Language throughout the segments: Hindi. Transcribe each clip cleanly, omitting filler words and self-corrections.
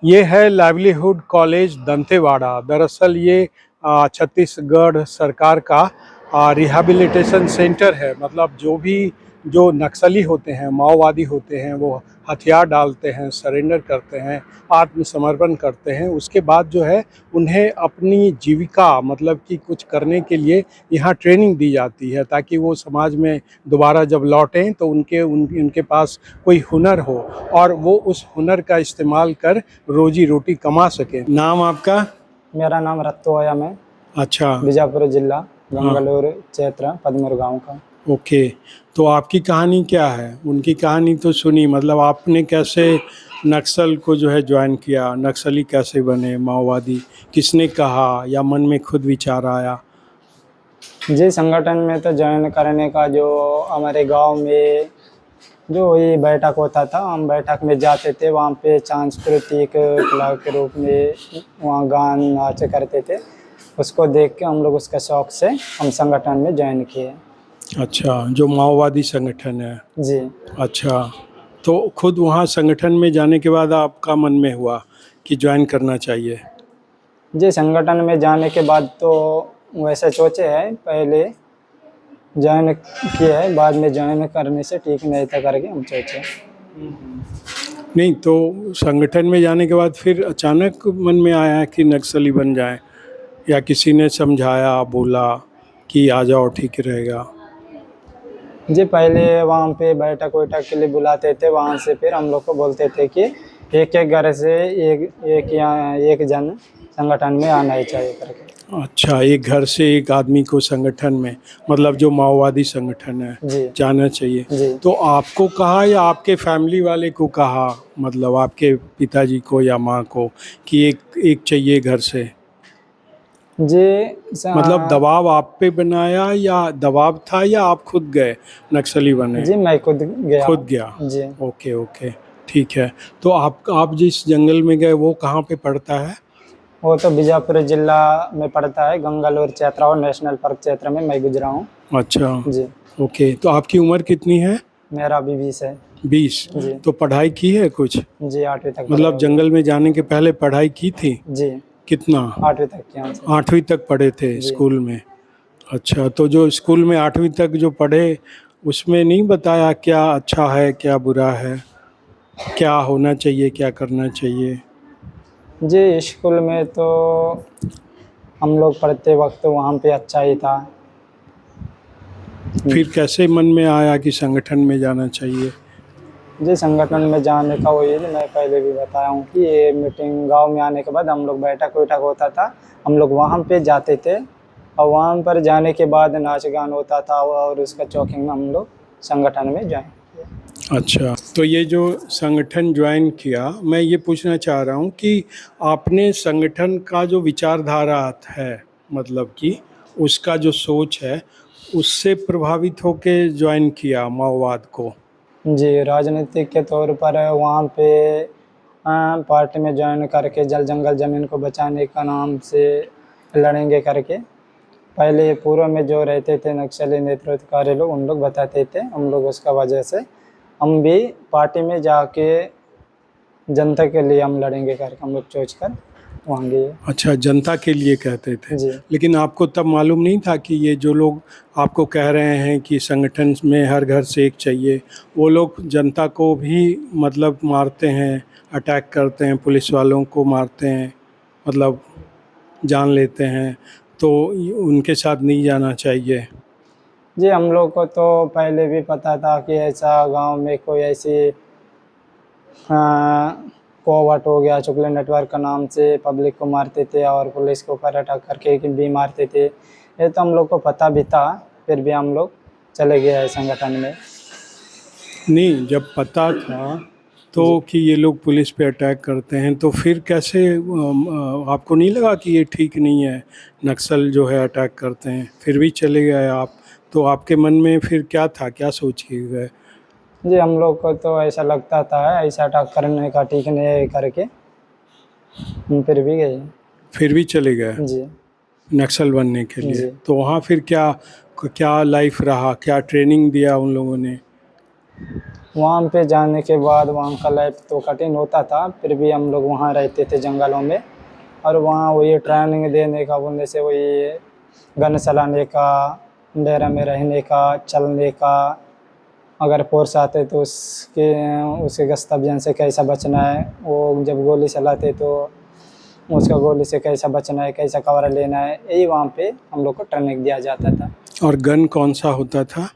ये है लाइवलीहुड कॉलेज दंतेवाड़ा। दरअसल ये छत्तीसगढ़ सरकार का रिहैबिलिटेशन सेंटर है। मतलब जो नक्सली होते हैं, माओवादी होते हैं, वो हथियार डालते हैं, सरेंडर करते हैं, आत्मसमर्पण करते हैं, उसके बाद जो है उन्हें अपनी जीविका मतलब कि कुछ करने के लिए यहाँ ट्रेनिंग दी जाती है, ताकि वो समाज में दोबारा जब लौटें तो उनके पास कोई हुनर हो और वो उस हुनर का इस्तेमाल कर रोजी रोटी कमा सकें। नाम आपका? मेरा नाम रत्तोयम है। अच्छा। बीजापुर जिला, हाँ। गंगलूर क्षेत्र, पदमूर गांव का। ओके। तो आपकी कहानी क्या है? उनकी कहानी तो सुनी, मतलब आपने कैसे नक्सल को जो है ज्वाइन किया, नक्सली कैसे बने, माओवादी किसने कहा या मन में खुद विचार आया? जी, संगठन में तो ज्वाइन करने का जो हमारे गांव में जो ये बैठक होता था, हम बैठक में जाते थे। वहाँ पे सांस्कृतिक कला के रूप में वहाँ गान नाच करते थे। उसको देख के हम लोग उसका शौक से हम संगठन में ज्वाइन किए। अच्छा, जो माओवादी संगठन है। जी। अच्छा, तो खुद वहाँ संगठन में जाने के बाद आपका मन में हुआ कि ज्वाइन करना चाहिए? जी, संगठन में जाने के बाद तो वैसे सोचे हैं, पहले ज्वाइन किया है, बाद में ज्वाइन करने से ठीक नहीं था करके हम सोचे। नहीं, तो संगठन में जाने के बाद फिर अचानक मन में आया कि नक्सली बन जाए, या किसी ने समझाया, बोला कि आ जाओ ठीक रहेगा? जी, पहले वहाँ पे बैठक वैठक के लिए बुलाते थे। वहाँ से फिर हम लोग को बोलते थे कि एक एक घर से एक जन संगठन में आना ही चाहिए करके। अच्छा, एक घर से एक आदमी को संगठन में, मतलब जो माओवादी संगठन है, जी। जाना चाहिए। जी। तो आपको कहा या आपके फैमिली वाले को कहा, मतलब आपके पिताजी को या माँ को, कि एक चाहिए घर से? जी। मतलब दबाव आप पे बनाया या दबाव था, या आप खुद गए नक्सली बने? जी, मैं खुद गया खुद हूँ। गया। जी। ओके ओके, ठीक है। तो आप जिस जंगल में गए वो कहाँ पे पड़ता है? वो तो बीजापुर जिला में पड़ता है, गंगलूर क्षेत्र और नेशनल पार्क क्षेत्र में मैं गुजरा हूँ। अच्छा। जी। ओके, तो आपकी उम्र कितनी है? मेरा अभी 20 है। 20। जी। तो पढ़ाई की है कुछ? जी, 8वीं तक पढ़े मतलब हो जंगल में जाने के पहले पढ़ाई की थी? गए। जी, कितना? 8वीं तक किया हमसे। 8वीं तक पढ़े थे जी। स्कूल में? अच्छा, तो जो स्कूल में 8वीं तक जो पढ़े, उसमें नहीं बताया क्या अच्छा है क्या बुरा है, क्या होना चाहिए क्या करना चाहिए? जी, स्कूल में तो हम लोग पढ़ते वक्त वहाँ पे अच्छा ही था। फिर कैसे मन में आया कि संगठन में जाना चाहिए? जी, संगठन में जाने का वही मैं पहले भी बताया हूँ कि ये मीटिंग गांव में आने के बाद हम लोग बैठक वैठक होता था, हम लोग वहाँ पे जाते थे। और वहाँ पर जाने के बाद नाच गान होता था और उसका चौकिंग में हम लोग संगठन में ज्वाइन किए। अच्छा, तो ये जो संगठन ज्वाइन किया, मैं ये पूछना चाह रहा हूँ कि आपने संगठन का जो विचारधारा है, मतलब कि उसका जो सोच है, उससे प्रभावित होके ज्वाइन किया माओवाद को? जी, राजनीतिक के तौर पर वहाँ पे पार्टी में ज्वाइन करके जल जंगल ज़मीन को बचाने का नाम से लड़ेंगे करके पहले पूर्व में जो रहते थे नक्सली नेतृत्वकारी लोग, उन लोग बताते थे। हम लोग उसका वजह से हम भी पार्टी में जाके जनता के लिए हम लड़ेंगे करके हम लोग सोच कर वहाँ गए। अच्छा, जनता के लिए कहते थे। जी। लेकिन आपको तब मालूम नहीं था कि ये जो लोग आपको कह रहे हैं कि संगठन में हर घर से एक चाहिए, वो लोग जनता को भी मतलब मारते हैं, अटैक करते हैं, पुलिस वालों को मारते हैं, मतलब जान लेते हैं, तो उनके साथ नहीं जाना चाहिए? जी, हम लोग को तो पहले भी पता था कि ऐसा गांव में कोई ऐसी कोवट हो गया, शुक्ला नेटवर्क का नाम से पब्लिक को मारते थे और पुलिस के ऊपर अटैक करके भी मारते थे। ये तो हम लोग को पता भी था, फिर भी हम लोग चले गए संगठन में। नहीं, जब पता था तो जी। कि ये लोग पुलिस पे अटैक करते हैं, तो फिर कैसे आपको नहीं लगा कि ये ठीक नहीं है, नक्सल जो है अटैक करते हैं, फिर भी चले गए आप? तो आपके मन में फिर क्या था, क्या सोच के गए? जी, हम लोग को तो ऐसा लगता था ऐसा अटैक करने का ठीक नहीं है करके हम फिर भी गए। फिर भी चले गए जी। नक्सल बनने के लिए? जी। तो वहाँ फिर क्या क्या लाइफ रहा, क्या ट्रेनिंग दिया उन लोगों ने? वहाँ पे जाने के बाद वहाँ का लाइफ तो कठिन होता था, फिर भी हम लोग वहाँ रहते थे जंगलों में। और वहाँ वही ट्रेनिंग देने का, बोलने से वही गन चलाने का, डेरा में रहने का, चलने का, अगर फोर्स आते तो उसके गस्तव्यन से कैसा बचना है, वो जब गोली चलाते तो उसका गोली से कैसा बचना है, कैसा कवर लेना है, यही वहाँ पे हम लोग को ट्रेनिंग दिया जाता था। और गन कौन सा होता था?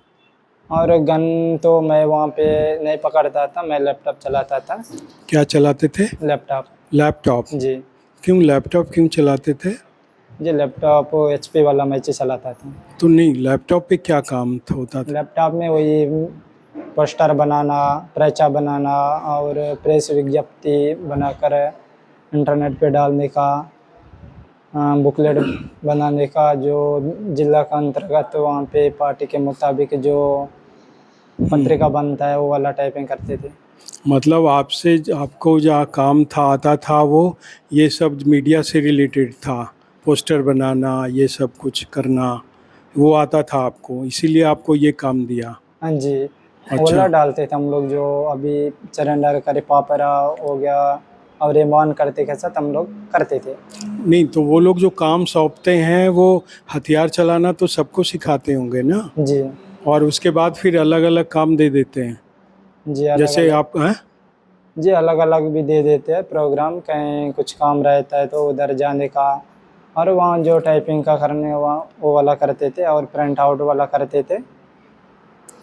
और गन तो मैं वहाँ पे नहीं पकड़ता था, मैं लैपटॉप चलाता था। क्या चलाते थे? लैपटॉप। लैपटॉप। जी। क्यों लैपटॉप क्यों चलाते थे? जी, लैपटॉप HP वाला मैं चलाता था। तो नहीं, लैपटॉप पे क्या काम होता था? लैपटॉप में वही पोस्टर बनाना, पर्चा बनाना और प्रेस विज्ञप्ति बनाकर इंटरनेट पे डालने का, बुकलेट बनाने का, जो जिला का अंतर्गत वहाँ पे पार्टी के मुताबिक जो पत्रिका बनता है वो वाला टाइपिंग करते थे। मतलब आपसे आपको जो काम था आता था वो ये सब मीडिया से रिलेटेड था, पोस्टर बनाना, ये सब कुछ करना, वो आता था आपको, इसीलिए आपको ये काम दिया? हाँ जी। अच्छा। ओला डालते थे हम लोग, जो अभी चरंडर करे पापरा हो गया और रेमान करते के साथ हम लोग करते थे। नहीं तो वो लोग जो काम सौंपते हैं वो हथियार चलाना तो सबको सिखाते होंगे ना, जी। और उसके बाद फिर अलग अलग काम दे देते हैं, जी अलग जैसे अलग। आप हैं? जी अलग अलग भी दे देते हैं प्रोग्राम, कहीं कुछ काम रहता है तो उधर जाने का, और वहाँ जो टाइपिंग का करने वहाँ वो वाला करते थे और प्रिंट आउट वाला करते थे।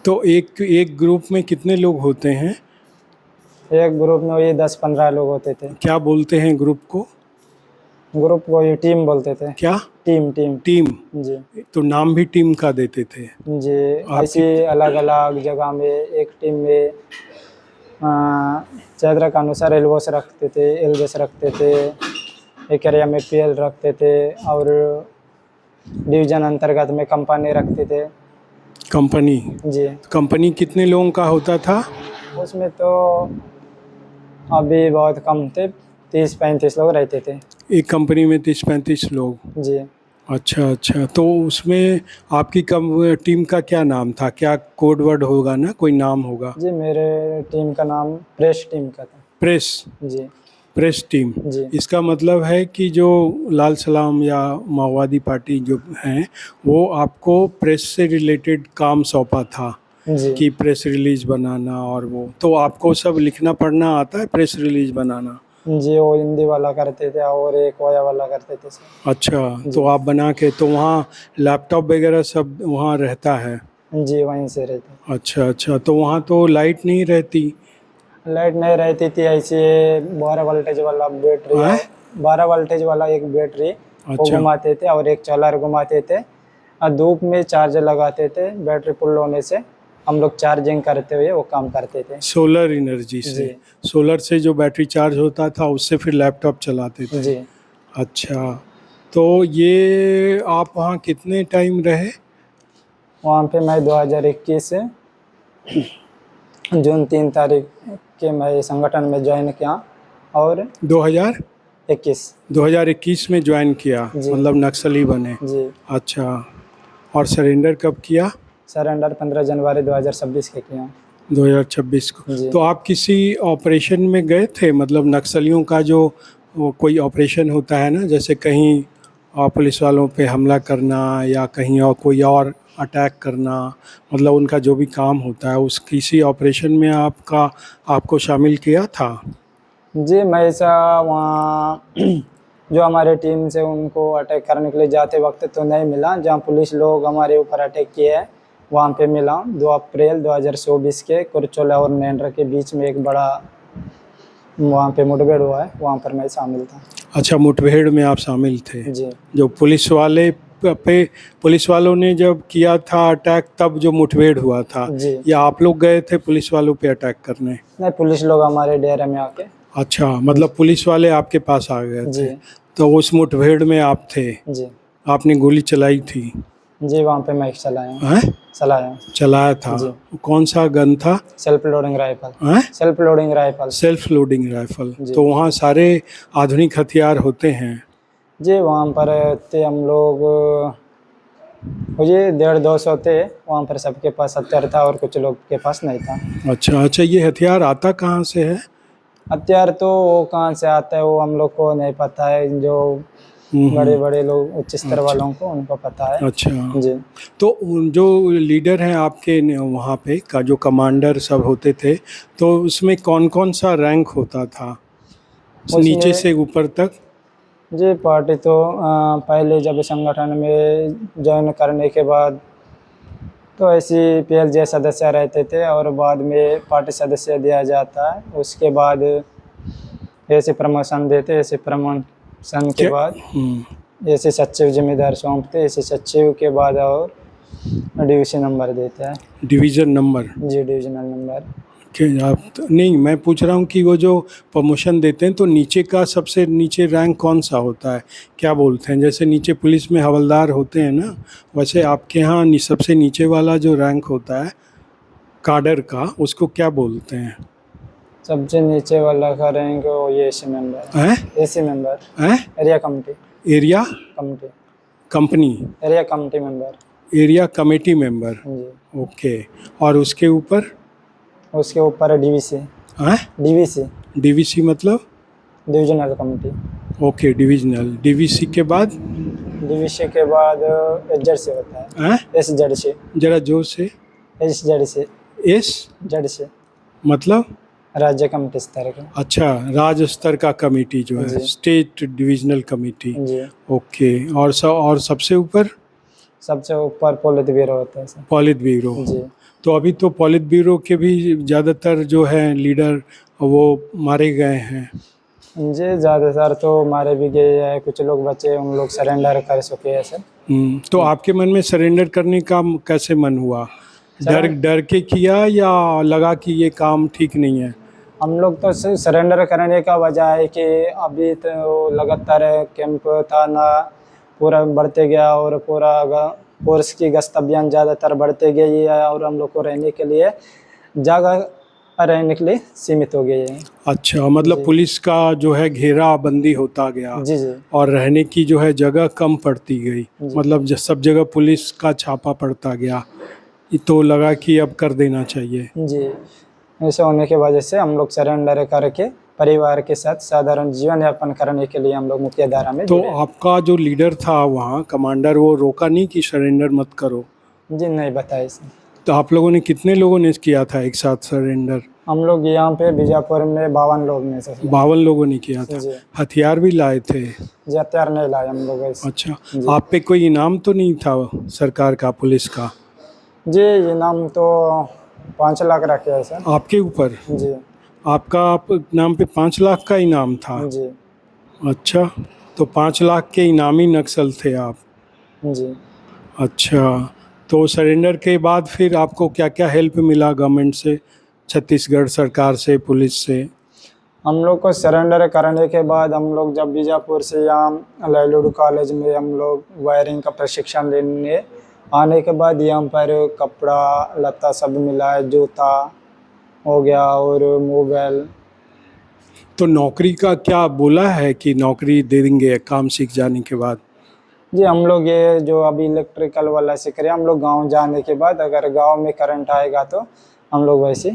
तो एक एक ग्रुप में कितने लोग होते हैं? एक ग्रुप में वही 10-15 लोग होते थे। क्या बोलते हैं ग्रुप को? ग्रुप को ये टीम बोलते थे। क्या? Team team. टीम। जी। तो नाम भी टीम का देते थे? जी। आपकी ऐसी अलग अलग जगह में एक टीम में क्षेत्र के अनुसार एल्बोस रखते थे, एल्बस रखते थे, एक एरिया में PL रखते थे, और डिवीजन अंतर्गत में कंपनी रखते थे। कंपनी? जी। कंपनी कितने लोगों का होता था? उसमें तो अभी बहुत कम थे, 30-35 लोग रहते थे। एक कंपनी में 30-35 लोग? जी। अच्छा अच्छा। तो उसमें आपकी टीम का क्या नाम था? क्या कोड वर्ड होगा ना, कोई नाम होगा? जी मेरे टीम का नाम प्रेस टीम का था। प्रेस? जी। Press team. जी। इसका मतलब है कि जो लाल सलाम या माओवादी पार्टी जो हैं वो आपको प्रेस से रिलेटेड काम सौंपा था जी। कि प्रेस रिलीज बनाना, और वो तो आपको सब लिखना पढ़ना आता है, प्रेस रिलीज बनाना? जी वो हिंदी वाला करते थे और एक वाया वाला करते थे सर। अच्छा। जी। तो आप बना के, तो वहाँ लैपटॉप वगैरह सब वहाँ रहता है? जी वहीं से रहते। अच्छा अच्छा। तो वहाँ तो लाइट नहीं रहती? लाइट नहीं रहती थी, ऐसे 12 वोल्टेज वाला बैटरी, हैं? 12 वोल्टेज वाला एक बैटरी वो अच्छा घुमाते थे और एक सोलर घुमाते थे, और धूप में चार्जर लगाते थे, बैटरी फुल होने से हम लोग चार्जिंग करते हुए वो काम करते थे। सोलर एनर्जी से? जी। सोलर से जो बैटरी चार्ज होता था उससे फिर लैपटॉप चलाते थे? जी। अच्छा। तो ये आप वहाँ कितने टाइम रहे? वहाँ पे मैं 2021 से जून 3 तारीख के मैं संगठन में ज्वाइन किया, और 2021 21। में ज्वाइन किया, जी। मतलब नक्सली बने? जी। अच्छा। और सरेंडर कब किया? सरेंडर 15 जनवरी 2026 के किया। 2026 को? जी। तो आप किसी ऑपरेशन में गए थे, मतलब नक्सलियों का जो वो कोई ऑपरेशन होता है ना, जैसे कहीं पुलिस वालों पे हमला करना या कहीं और कोई और अटैक करना, मतलब उनका जो भी काम होता है, उस किसी ऑपरेशन में आपको शामिल किया था? जी मैं ऐसा वहाँ जो हमारे टीम से उनको अटैक करने के लिए जाते वक्त तो नहीं मिला, जहाँ पुलिस लोग हमारे ऊपर अटैक किए हैं वहाँ पे मिला। 2 अप्रैल 2024 के कुरचोला और नेंडर के बीच में एक बड़ा वहाँ पे मुठभेड़ हुआ है, वहाँ पर मैं शामिल था। अच्छा, मुठभेड़ में आप शामिल थे? जी। जो पुलिस वालों ने जब किया था अटैक, तब जो मुठभेड़ हुआ था, जी। या आप लोग गए थे पुलिस वालों पे अटैक करने? नहीं, पुलिस लोग हमारे डेरे में आके। अच्छा, मतलब पुलिस वाले आपके पास आ गए जी। थे? तो उस मुठभेड़ में आप थे? जी। आपने गोली चलाई थी? जी वहाँ पे मैं चलाया। हैं? चलाया। चलाया था? जी। कौन सा गन था? Self loading rifle. हैं? Self loading rifle. Self loading rifle? जी। तो वहाँ सारे आधुनिक हथियार होते हैं? जी वहाँ पर थे हम लोग मुझे 150-200 थे, वहाँ पर सबके पास हथियार था और कुछ लोग के पास नहीं था। अच्छा अच्छा, ये हथियार आता कहाँ से है? हथियार तो वो कहाँ से आता है वो हम लोग को नहीं पता है, जो बड़े बड़े लोग उच्च स्तर अच्छा वालों को उनको पता है। अच्छा। जी। तो जो लीडर हैं आपके वहाँ पे का जो कमांडर सब होते थे, तो उसमें कौन कौन सा रैंक होता था नीचे उसमें से ऊपर तक? जी पार्टी तो पहले जब संगठन में ज्वाइन करने के बाद तो ऐसी पीएलजे सदस्य रहते थे और बाद में पार्टी सदस्य दिया जाता है। उसके बाद ऐसे प्रमोशन देते, ऐसे प्रमोशन के क्या? बाद हम्म। ऐसे सचिव जिम्मेदार सौंपते, ऐसे सचिव के बाद और डिवीजन नंबर देता है। Division number? जी डिविजनल नंबर। कि आप नहीं, मैं पूछ रहा हूँ कि वो जो प्रमोशन देते हैं तो नीचे का सबसे नीचे रैंक कौन सा होता है, क्या बोलते हैं? जैसे नीचे पुलिस में हवलदार होते हैं ना, वैसे आपके यहाँ सबसे नीचे वाला जो रैंक होता है काडर का, उसको क्या बोलते हैं? सबसे नीचे वाला का रैंक वो ये एसी मेंबर, हैं? एसी मेंबर, हैं? Area committee, area committee, company? Area committee member. Area committee member? जी। ओके। और उसके ऊपर? उसके ऊपर है डीवीसी, हैं? डीवीसी, डीवीसी मतलब? Divisional committee. Okay, divisional. DVC के बाद? डीवीसी के बाद एसजेड से होता है, हैं? एसजेड से, जरा जोर से। एसजेड से, एस जेड से, मतलब? राज्य कमिटी स्तर के। अच्छा, राज्य स्तर का कमेटी जो है, जी। State divisional committee. जी। ओके। और सबसे ऊपर? सबसे ऊपर पोलित ब्यूरो होता है सर। पॉलिट ब्यूरो। जी। तो अभी तो पॉलिट ब्यूरो के भी ज़्यादातर जो है लीडर वो मारे गए हैं। जी ज़्यादातर तो मारे भी गए हैं, कुछ लोग बचे, उन लोग सरेंडर कर चुके हैं सर। तो आपके मन में सरेंडर करने का कैसे मन हुआ? डर सर डर के किया या लगा कि ये काम ठीक नहीं है? हम लोग तो सरेंडर करने का वजह है कि अभी तो लगातार कैंप था ना, पूरा बढ़ते गया और पूरा फोर्स की गश्त अभियान ज़्यादातर बढ़ते गई है और हम लोग को रहने के लिए जगह रहने के लिए सीमित हो गई है। अच्छा, मतलब जी। पुलिस का जो है घेराबंदी होता गया जी। जी। और रहने की जो है जगह कम पड़ती गई। जी। मतलब सब जगह पुलिस का छापा पड़ता गया, तो लगा कि अब कर देना चाहिए। जी। ऐसा होने की वजह से हम लोग सरेंडर करके परिवार के साथ साधारण जीवन यापन करने के लिए हम लोग मुख्य धारा में तो जुड़े। आपका जो लीडर था वहाँ कमांडर, वो रोका नहीं कि सरेंडर मत करो? जी नहीं बताए सर। तो आप लोगों ने कितने लोगों ने किया था एक साथ सरेंडर? हम लोग यहाँ पे बीजापुर में 52 लोग में से। 52 लोगों ने किया था। जी। हथियार भी लाए थे? जी हथियार नहीं लाए हम लोग ऐसे। अच्छा। जी। आप पे कोई इनाम तो नहीं था सरकार का, पुलिस का? जी इनाम तो 5 लाख रखे हैं सर। आपके ऊपर? जी। आपका आप नाम पे 5 लाख का इनाम था? जी। अच्छा, तो 5 लाख के इनामी नक्सल थे आप? जी। अच्छा, तो सरेंडर के बाद फिर आपको क्या क्या हेल्प मिला गवर्नमेंट से, छत्तीसगढ़ सरकार से, पुलिस से? हम लोग को सरेंडर करने के बाद हम लोग जब बीजापुर से यहाँ लाइलूड कॉलेज में हम लोग वायरिंग का प्रशिक्षण लेने आने के बाद यहाँ पर कपड़ा लत्ता सब मिला है, जूता हो गया और मोबाइल। तो नौकरी का क्या बोला है कि नौकरी दे देंगे काम सीख जाने के बाद? जी हम लोग ये जो अभी इलेक्ट्रिकल वाला सीख रहे हैं, हम लोग गांव जाने के बाद अगर गांव में करंट आएगा तो हम लोग वैसे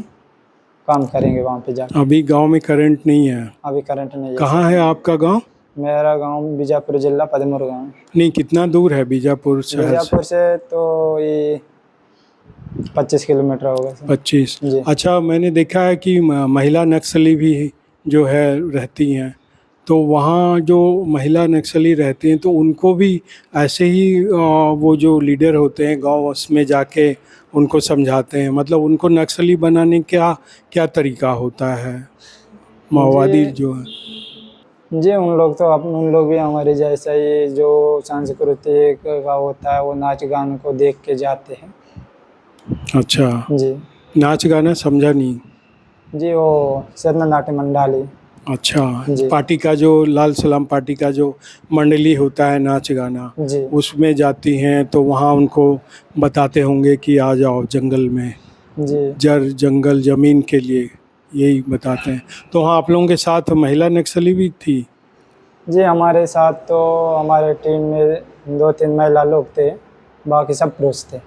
काम करेंगे वहाँ पे जाकर। अभी गांव में करंट नहीं है? अभी करंट नहीं है कहाँ सर। है आपका गांव? मेरा गांव बीजापुर जिला पदमपुर गांव। नहीं, कितना दूर है बीजापुर शहर से? बीजापुर से तो ये 25 किलोमीटर होगा सर। 25? जी। अच्छा, मैंने देखा है कि महिला नक्सली भी जो है रहती हैं, तो वहाँ जो महिला नक्सली रहती हैं तो उनको भी ऐसे ही वो जो लीडर होते हैं गांव उसमें जाके उनको समझाते हैं? मतलब उनको नक्सली बनाने का क्या तरीका होता है, माओवादी जी। जो है? जी उन लोग तो उन लोग भी हमारे जैसा ही जो सांस्कृतिक का होता है वो नाच गान को देख के जाते हैं। अच्छा, जी। नाच गाना समझा नहीं। जी वो सतना नाट्य मंडाली। अच्छा, जी। पार्टी का जो लाल सलाम पार्टी का जो मंडली होता है नाच गाना, जी। उसमें जाती हैं तो वहाँ उनको बताते होंगे कि आ जाओ जंगल में, जी। जंगल ज़मीन के लिए, यही बताते हैं। तो हाँ, आप लोगों के साथ महिला नक्सली भी थी? जी हमारे साथ तो हमारे टीम में 2-3 महिला लोग थे, बाकी सब पुरुष थे।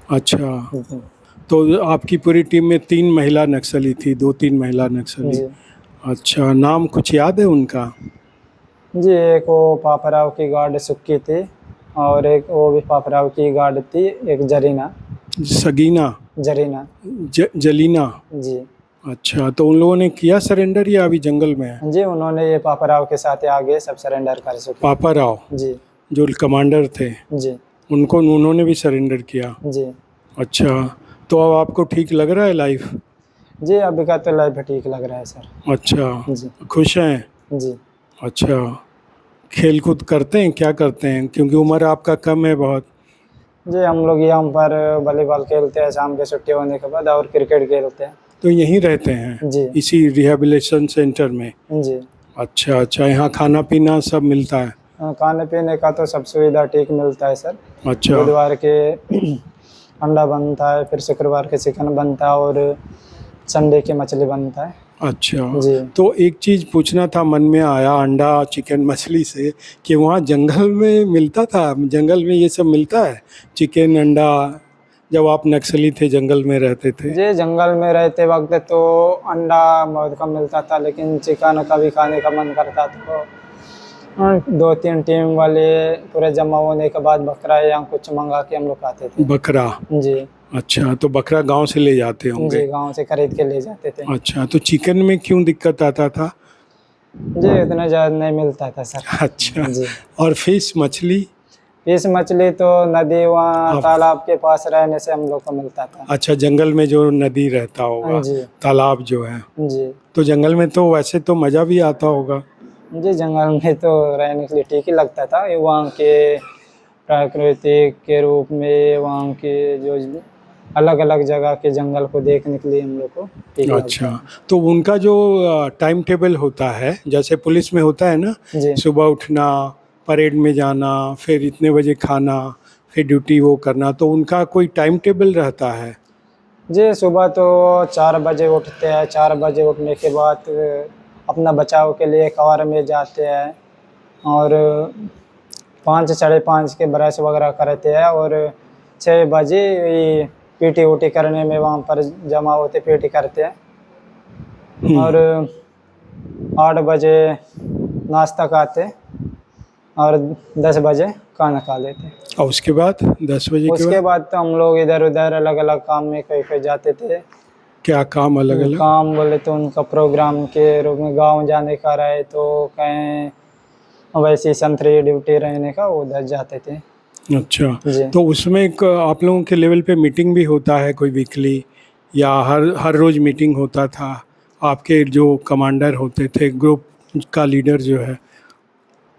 अच्छा, जी। तो आपकी पूरी टीम में 3 महिला नक्सली थी, 2-3 महिला नक्सली। जी अच्छा, नाम कुछ याद है उनका? जी, एक वो पापराव की गार्ड सुक्की थी, और एक वो भी पापराव की गार्ड थी, एक जरीना। सगीना, जरीना। जलीना। जी। अच्छा, तो उन लोगों ने किया सरेंडर या अभी जंगल में है? जी, उन्होंने ये पापराव के साथ आगे सब सरेंडर कर चुके। पापा राव जी। जो कमांडर थे, जी। उन्होंने भी सरेंडर किया। जी। अच्छा, तो अब आपको ठीक लग रहा है लाइफ? जी, अभी का तो लाइफ ठीक लग रहा है सर। अच्छा, जी। खुश हैं? जी। अच्छा, खेल कूद करते हैं, क्या करते हैं, क्योंकि उम्र आपका कम है बहुत? जी, हम लोग यहाँ पर वॉलीबॉल खेलते हैं शाम के छुट्टी होने के बाद, और क्रिकेट खेलते हैं। तो यहीं रहते हैं जी। इसी रिहैबिलिटेशन सेंटर में? जी। अच्छा अच्छा, यहाँ खाना पीना सब मिलता है? खाने पीने का तो सब सुविधा ठीक मिलता है सर। अच्छा बुधवार के अंडा बनता है, फिर शुक्रवार के चिकन बनता है, और संडे के मछली बनता है। अच्छा, जी। तो एक चीज़ पूछना था, मन में आया अंडा चिकन मछली से, कि वहाँ जंगल में मिलता था, जंगल में ये सब मिलता है, चिकन अंडा, जब आप नक्सली थे जंगल में रहते थे? जी, जंगल में रहते वक्त तो अंडा बहुत कम मिलता था, लेकिन चिकन कभी खाने का मन करता तो 2-3 टीम वाले पूरे जमा होने के बाद बकरा या कुछ मंगा के हम लोग खाते थे। बकरा? जी। अच्छा, तो बकरा गांव से ले जाते होंगे? जी, गांव से खरीद के ले जाते थे। अच्छा, तो चिकन में क्यों दिक्कत आता था? जी, इतना ज़्यादा नहीं मिलता था सर। अच्छा, जी। और फिश मछली? फिश मछली तो नदी वहाँ आप तालाब के पास रहने से हम लोग को मिलता था। अच्छा, जंगल में जो नदी रहता होगा, जी। तालाब जो है, जी। तो जंगल में तो वैसे तो मज़ा भी आता होगा? जी, जंगल में तो रहने के लिए ठीक ही लगता था। ये वहाँ के प्राकृतिक के रूप में वहाँ के जो अलग अलग जगह के जंगल को देखने के लिए हम लोग को ठीक लगता अच्छा, था। तो उनका जो टाइम टेबल होता है, जैसे पुलिस में होता है ना, जी। सुबह उठना, परेड में जाना, फिर इतने बजे खाना, फिर ड्यूटी वो करना, तो उनका कोई टाइम टेबल रहता है? जी, सुबह तो 4 बजे उठते हैं। 4 बजे उठने के बाद अपना बचाव के लिए कवर में जाते हैं, और 5 साढ़े 5 के ब्रश वगैरह करते हैं, और 6 बजे ये पीटी ऊटी करने में वहाँ पर जमा होते, पीटी करते हैं, और 8 बजे नाश्ता खाते, और 10 बजे खाना खा लेते। और उसके बाद 10 बजे के उसके बाद बाद तो हम लोग इधर उधर अलग अलग काम में कहीं कहीं जाते थे। क्या काम अलग अलग? काम बोले तो उनका प्रोग्राम के रूप में गांव जाने का रहे तो कहीं वैसे संतरी ड्यूटी रहने का उधर जाते थे। अच्छा, जी। तो उसमें एक आप लोगों के लेवल पे मीटिंग भी होता है कोई वीकली, या हर हर रोज़ मीटिंग होता था? आपके जो कमांडर होते थे, ग्रुप का लीडर जो है?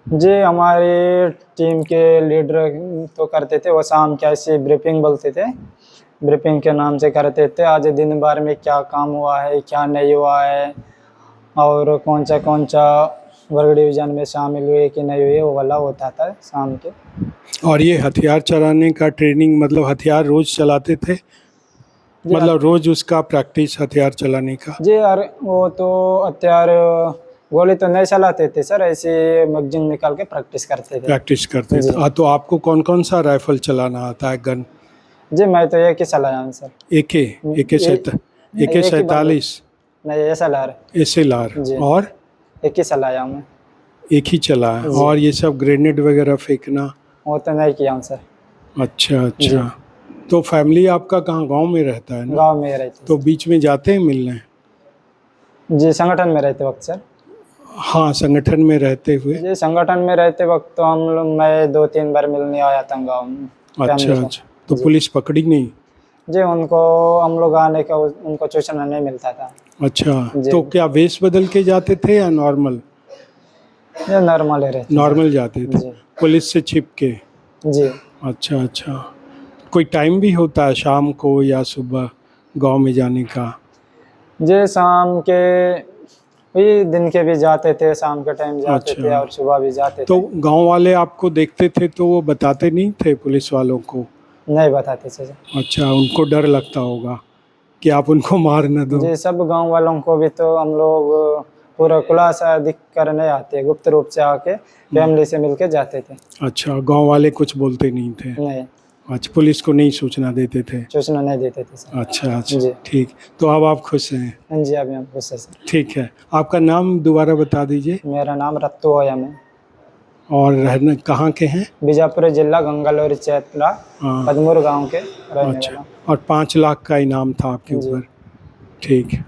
जी, हमारी टीम के लीडर तो करते थे, वो शाम के ऐसे ब्रीफिंग बोलते थे, ब्रीफिंग के नाम से करते थे, आज दिन भर में क्या काम हुआ है, क्या नहीं हुआ है, और कौन सा वर्ग डिवीज़न में शामिल हुए कि नहीं हुए, वो वाला होता था शाम के। और ये हथियार चलाने का ट्रेनिंग, मतलब हथियार रोज़ चलाते थे? जी। मतलब रोज़ उसका प्रैक्टिस हथियार चलाने का? जी, अरे वो तो हथियार गोली तो नहीं चलाते थे सर, ऐसे मैगजीन निकाल के प्रैक्टिस करते थे। प्रैक्टिस करते जी। थे। तो आपको कौन-कौन सा राइफ़ल चलाना आता है, गन? जी, मैं तो एक ही चलाया हूँ सर। एके, एके ये सैंता नहीं, एके एक ही बंदूक। 47, नहीं, एसएलआर। एसएलआर, जी, और एक ही चलाया हूँ मैं। एक ही चला है? जी, और ये सब ग्रेनेड वगैरह फेंकना? वो तो नहीं किया हूँ सर। अच्छा, जी, अच्छा। तो फैमिली आपका कहाँ, गाँव में रहता है ना? गाँव में रहते तो सर। बीच में जाते हैं मिलने? जी, संगठन में रहते वक्त सर। हाँ, संगठन में रहते हुए। जी, संगठन में रहते वक्त तो हम लोग मैं 2-3 बार मिलने आया था गाँव में अच्छा, फैमिली को। अच्छा। तो जी। पुलिस पकड़ी नहीं? जी, उनको हम लोग आने का उनको सूचना नहीं मिलता था। अच्छा, जी। तो क्या वेश बदल के जाते थे या नॉर्मल? ये नॉर्मल ही रहते थे। नॉर्मल जाते थे, जी। पुलिस से छिप के? जी। अच्छा, अच्छा। कोई टाइम भी होता है शाम को या सुबह गाँव में जाने का? जी, शाम के वही दिन के भी जाते थे, शाम के टाइम जाते थे, अच्छा, और सुबह भी जाते तो थे। गाँव वाले आपको देखते थे तो वो बताते नहीं थे पुलिस वालों को? नहीं बताते थे। अच्छा, उनको डर लगता होगा कि आप उनको मार ना दो? जी, सब गांव वालों को भी तो हम लोग पूरा खुलासा दिख कर नहीं आते, गुप्त रूप से आके फैमिली से मिलके जाते थे। अच्छा, गाँव वाले कुछ बोलते नहीं थे? नहीं। अच्छा, पुलिस को नहीं सूचना देते थे। सूचना नहीं देते थे सर। अच्छा अच्छा, जी। ठीक। तो अब आप खुश हैं? हाँ जी, अभी हम खुश हैं सर। ठीक है, आपका नाम दोबारा बता दीजिए मेरा नाम रत्तू ओयम है। और रहना कहाँ के हैं? बीजापुर जिला गंगालोर चेतला हाँ, पदमूर गांव के रहने अच्छा। वाला। और 5 लाख का इनाम था आपके जी। ऊपर। ठीक है।